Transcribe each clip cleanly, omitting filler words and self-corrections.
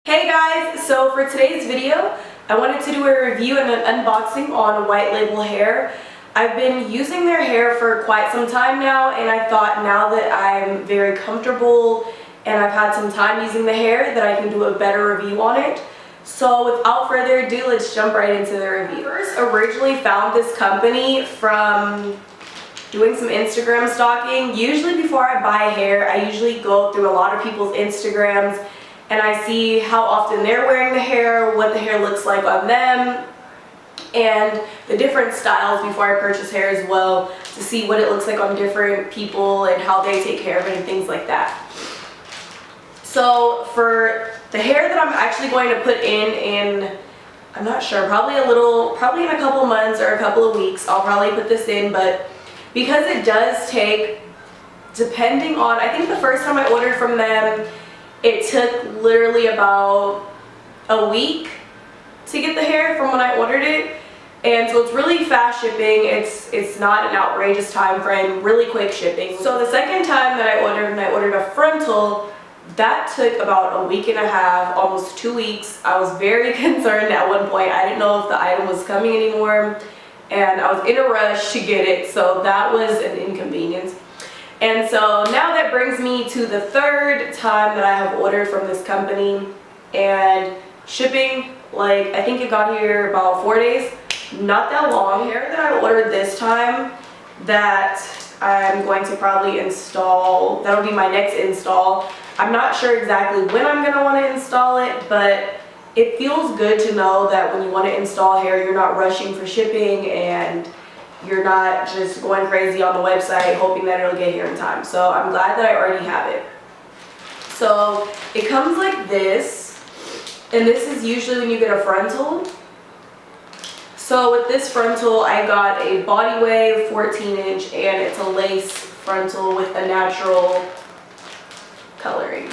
Hey guys, so for today's video, I wanted to do a review and an unboxing on Whitelabelhair. I've been using their hair for quite some time now, and I thought now that I'm very comfortable and I've had some time using the hair that I can do a better review on it. So without further ado, let's jump right into the review. I first originally found this company from doing some Instagram stalking. Usually before I buy hair, I usually go through a lot of people's Instagrams and I see how often they're wearing the hair, what the hair looks like on them, and the different styles before I purchase hair as well, to see what it looks like on different people and how they take care of it and things like that. So for the hair that I'm actually going to put in, I'm not sure, probably in a couple months or a couple of weeks, I'll probably put this in, but because it does take, depending on, I think the first time I ordered from them, it took literally about a week to get the hair from when I ordered it, and so it's really fast shipping. It's not an outrageous time frame, really quick shipping. So the second time that I ordered a frontal, that took about a week and a half, almost 2 weeks. I was very concerned at one point. I didn't know if the item was coming anymore, and I was in a rush to get it, so that was an inconvenience. And so now that brings me to the third time that I have ordered from this company, and shipping, like, I think it got here about 4 days, not that long. Hair that I ordered this time that I'm going to probably install, that'll be my next install. I'm not sure exactly when I'm going to want to install it, but it feels good to know that when you want to install hair, you're not rushing for shipping and you're not just going crazy on the website hoping that it'll get here in time. So I'm glad that I already have it. So it comes like this, and this is usually when you get a frontal. So with this frontal, I got a body wave 14-inch, and it's a lace frontal with a natural coloring.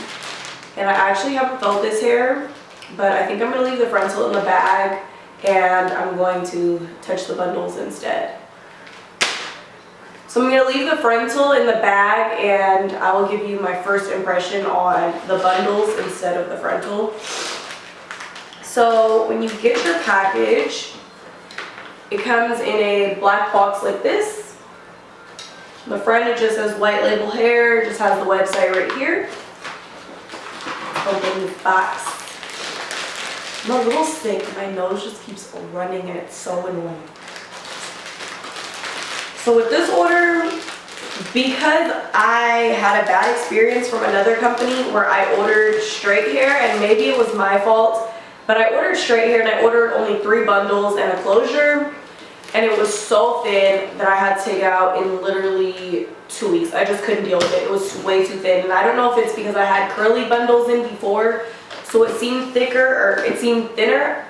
And I actually haven't felt this hair, but I think I'm going to leave the frontal in the bag, and I'm going to touch the bundles instead. So I'm going to leave the frontal in the bag, and I will give you my first impression on the bundles instead of the frontal. So when you get your package, it comes in a black box like this. The front, it just says Whitelabelhair, it just has the website right here. Open this box. I'm a little sick, my nose just keeps running and it's so annoying. So with this order, because I had a bad experience from another company where I ordered straight hair, and maybe it was my fault, but I ordered straight hair and I ordered only 3 bundles and a closure, and it was so thin that I had to take out in literally 2 weeks. I just couldn't deal with it. It was way too thin, and I don't know if it's because I had curly bundles in before, so it seemed thicker, or it seemed thinner.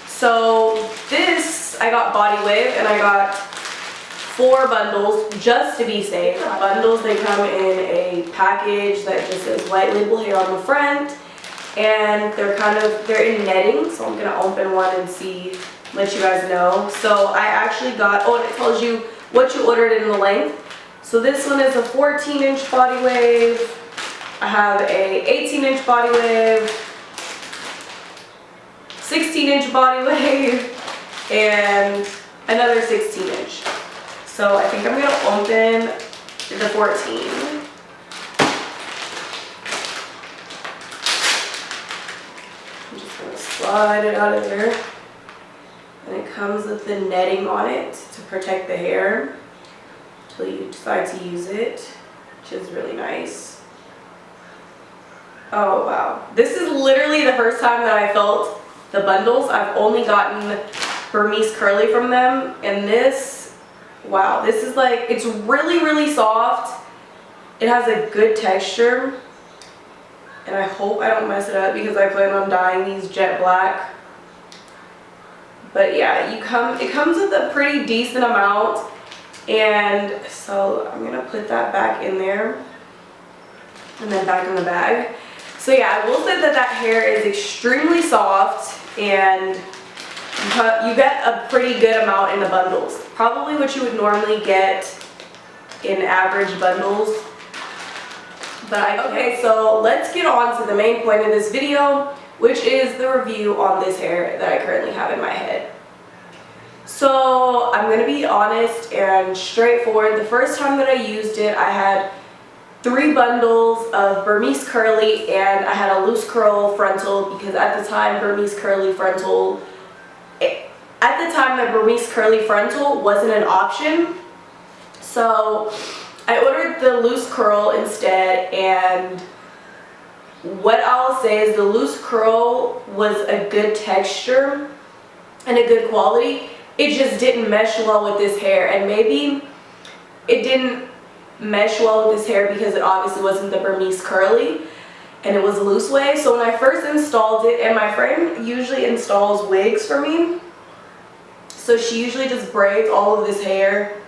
So this, I got body wave, and I got 4 bundles just to be safe. The bundles, they come in a package that just says Whitelabelhair on the front, and they're in netting, so I'm gonna open one and see, let you guys know. So I actually got, oh, and it tells you what you ordered in the length. So this one is a 14-inch body wave. I have a 18-inch body wave, 16-inch body wave, and another 16-inch. So I think I'm going to open the 14. I'm just going to slide it out of there. And it comes with the netting on it to protect the hair until you decide to use it, which is really nice. Oh wow. This is literally the first time that I felt the bundles. I've only gotten Burmese curly from them, and this, wow, this is like, it's really, really soft. It has a good texture, and I hope I don't mess it up because I plan on dyeing these jet black. But yeah, it comes with a pretty decent amount, and so I'm gonna put that back in there and then back in the bag. So yeah, I will say that that hair is extremely soft, and you get a pretty good amount in the bundles. Probably what you would normally get in average bundles. Okay, so let's get on to the main point of this video, which is the review on this hair that I currently have in my head. So I'm going to be honest and straightforward. The first time that I used it, I had 3 bundles of Burmese curly and I had a loose curl frontal, because at the time the Burmese curly frontal wasn't an option. So I ordered the loose curl instead, and what I'll say is the loose curl was a good texture and a good quality. It just didn't mesh well with this hair, and maybe it didn't mesh well with this hair because it obviously wasn't the Burmese curly and it was a loose wave. So when I first installed it, and my friend usually installs wigs for me, so she usually just braids all of this hair.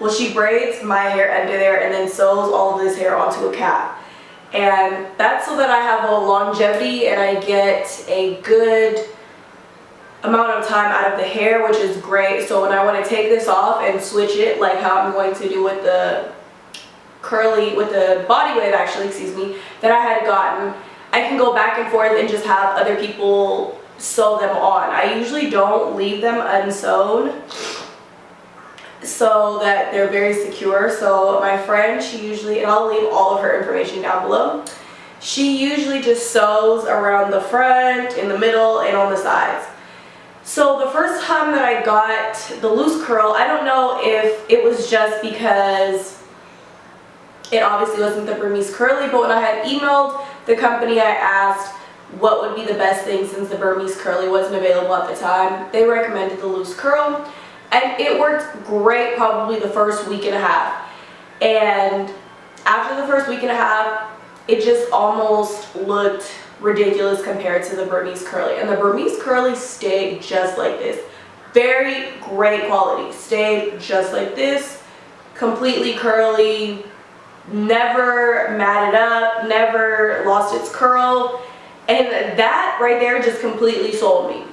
Well, she braids my hair under there and then sews all of this hair onto a cap. And that's so that I have a longevity and I get a good amount of time out of the hair, which is great. So when I want to take this off and switch it, like how I'm going to do with the body wave actually, excuse me, that I had gotten, I can go back and forth and just have other people sew them on. I usually don't leave them unsewn so that they're very secure. So my friend, she usually, and I'll leave all of her information down below, she usually just sews around the front, in the middle, and on the sides. So the first time that I got the loose curl, I don't know if it was just because it obviously wasn't the Burmese curly, but when I had emailed the company, I asked what would be the best thing since the Burmese curly wasn't available at the time. They recommended the loose curl, and it worked great probably the first week and a half. And after the first week and a half, it just almost looked ridiculous compared to the Burmese curly. And the Burmese curly stayed just like this. Very great quality. Stayed just like this. Completely curly. Never matted up. Never lost its curl. And that right there just completely sold me.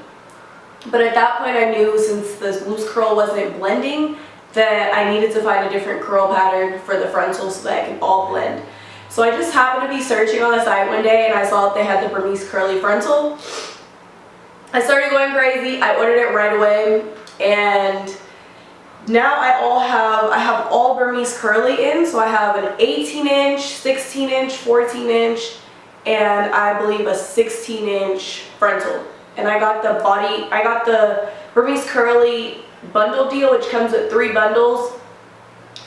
But at that point I knew, since the loose curl wasn't blending, that I needed to find a different curl pattern for the frontal so that it can all blend. So I just happened to be searching on the site one day and I saw that they had the Burmese curly frontal. I started going crazy. I ordered it right away, and now I have all Burmese curly in. So I have an 18-inch, 16-inch, 14-inch, and I believe a 16-inch frontal. And I got the Burmese curly bundle deal, which comes with 3 bundles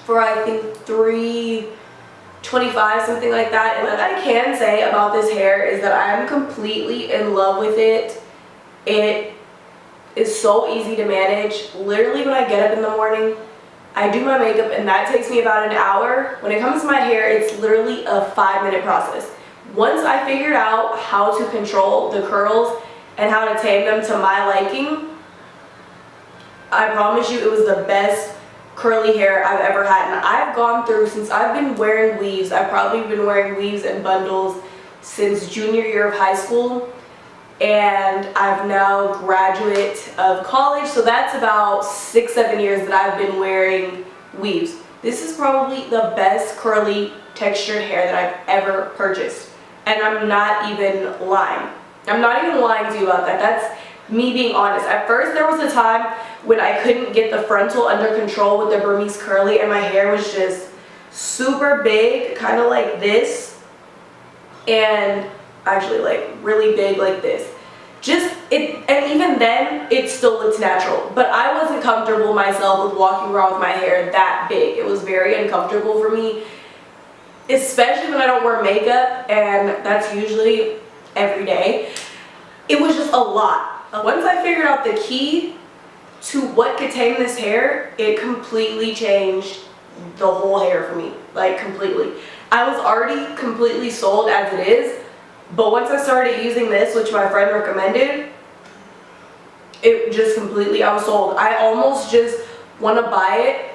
for I think $3.25, something like that. And what I can say about this hair is that I'm completely in love with it. It is so easy to manage. Literally when I get up in the morning, I do my makeup and that takes me about an hour. When it comes to my hair, it's literally a 5-minute process. Once I figured out how to control the curls and how to tame them to my liking, I promise you it was the best curly hair I've ever had. And I've gone through, since I've been wearing weaves, I've probably been wearing weaves and bundles since junior year of high school, and I'm now graduate of college, so that's about 6-7 years that I've been wearing weaves. This is probably the best curly textured hair that I've ever purchased, and I'm not even lying. I'm not even lying to you about that. That's me being honest. At first there was a time when I couldn't get the frontal under control with the Burmese curly, and my hair was just super big, kind of like this, and actually like really big like this. And even then it still looked natural, but I wasn't comfortable myself with walking around with my hair that big. It was very uncomfortable for me, especially when I don't wear makeup, and that's usually every day. It was just a lot. Once I figured out the key to what could tame this hair, it completely changed the whole hair for me, like completely. I was already completely sold as it is, but once I started using this, which my friend recommended, it just completely, I was sold. I almost just want to buy it.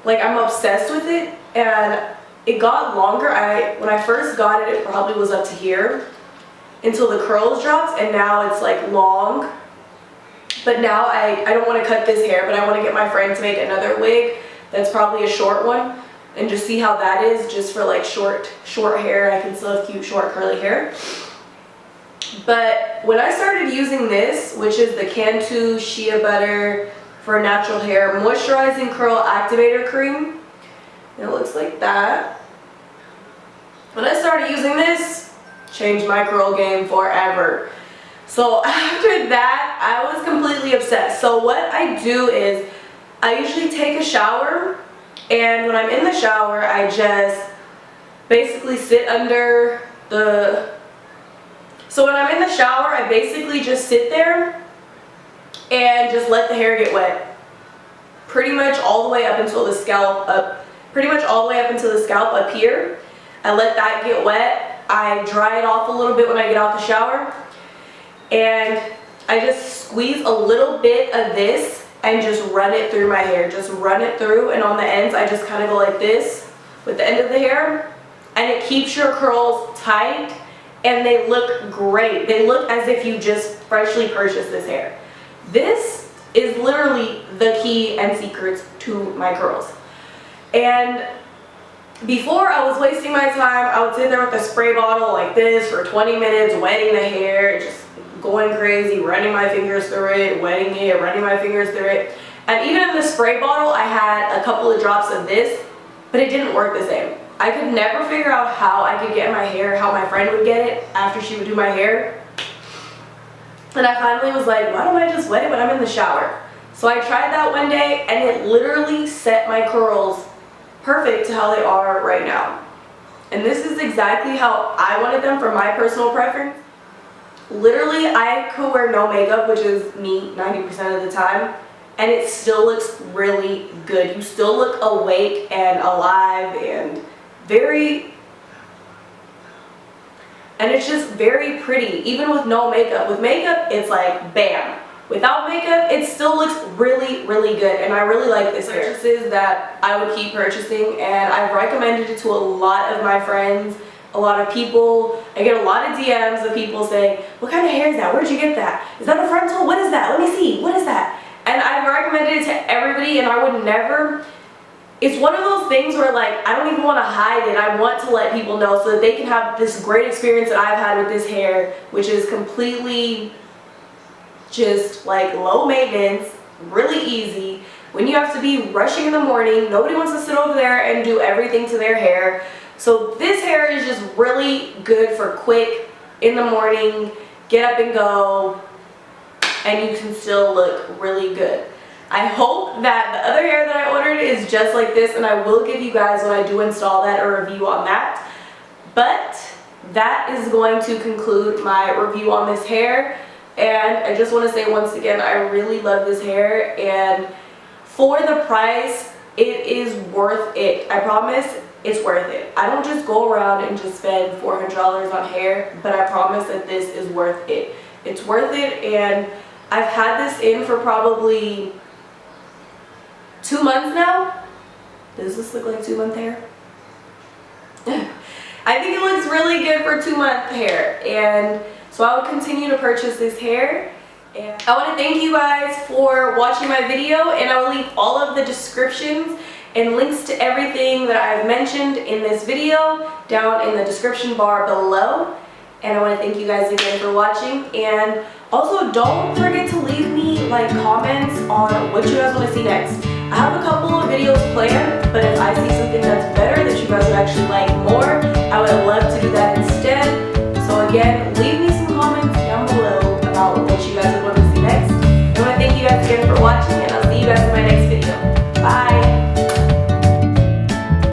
Like, I'm obsessed with it, and it got longer. When I first got it, it probably was up to here until the curls dropped, and now it's like long. But now I don't want to cut this hair, but I want to get my friend to make another wig that's probably a short one, and just see how that is just for like short hair. I can still have cute short curly hair. But when I started using this, which is the Cantu Shea Butter for Natural Hair Moisturizing Curl Activator Cream, it looks like that. When I started using this, changed my curl game forever. So after that, I was completely obsessed. So what I do is I usually take a shower, and when I'm in the shower, I just basically sit under the... So when I'm in the shower, I basically just sit there and just let the hair get wet. Pretty much all the way up until the scalp up. Pretty much all the way up until the scalp up here. I let that get wet. I dry it off a little bit when I get out the shower. And I just squeeze a little bit of this and just run it through my hair. Just run it through, and on the ends I just kind of go like this with the end of the hair. And it keeps your curls tight, and they look great. They look as if you just freshly purchased this hair. This is literally the key and secret to my curls. And before, I was wasting my time. I would sit there with a spray bottle like this for 20 minutes, wetting the hair, just going crazy, running my fingers through it, wetting it, running my fingers through it. And even in the spray bottle, I had a couple of drops of this, but it didn't work the same. I could never figure out how I could get in my hair, how my friend would get it after she would do my hair. And I finally was like, why don't I just wet it when I'm in the shower? So I tried that one day, and it literally set my curls perfect to how they are right now. And this is exactly how I wanted them for my personal preference. Literally, I could wear no makeup, which is me 90% of the time, and it still looks really good. You still look awake and alive and and it's just very pretty, even with no makeup. With makeup, it's like bam. Without makeup, it still looks really, really good, and I really like this hair. Purchases that I would keep purchasing, and I've recommended it to a lot of my friends, a lot of people. I get a lot of DMs of people saying, what kind of hair is that? Where'd you get that? Is that a frontal? What is that? Let me see. What is that? And I've recommended it to everybody, and I would never... It's one of those things where, like, I don't even want to hide it. I want to let people know so that they can have this great experience that I've had with this hair, which is completely just like low maintenance, really easy. When you have to be rushing in the morning, nobody wants to sit over there and do everything to their hair. So this hair is just really good for quick, in the morning, get up and go, and you can still look really good. I hope that the other hair that I ordered is just like this, and I will give you guys, when I do install that, a review on that. But that is going to conclude my review on this hair. And I just want to say once again, I really love this hair, and for the price, it is worth it. I promise it's worth it. I don't just go around and just spend $400 on hair, but I promise that this is worth it. It's worth it, and I've had this in for probably 2 months now. Does this look like 2-month hair? I think it looks really good for 2-month hair, and so I will continue to purchase this hair. And I want to thank you guys for watching my video, and I will leave all of the descriptions and links to everything that I've mentioned in this video down in the description bar below. And I want to thank you guys again for watching, and also don't forget to leave me like comments on what you guys want to see next. I have a couple of videos planned, but if I see something that's better that you guys would actually like more, I would love to do that instead. So again, leave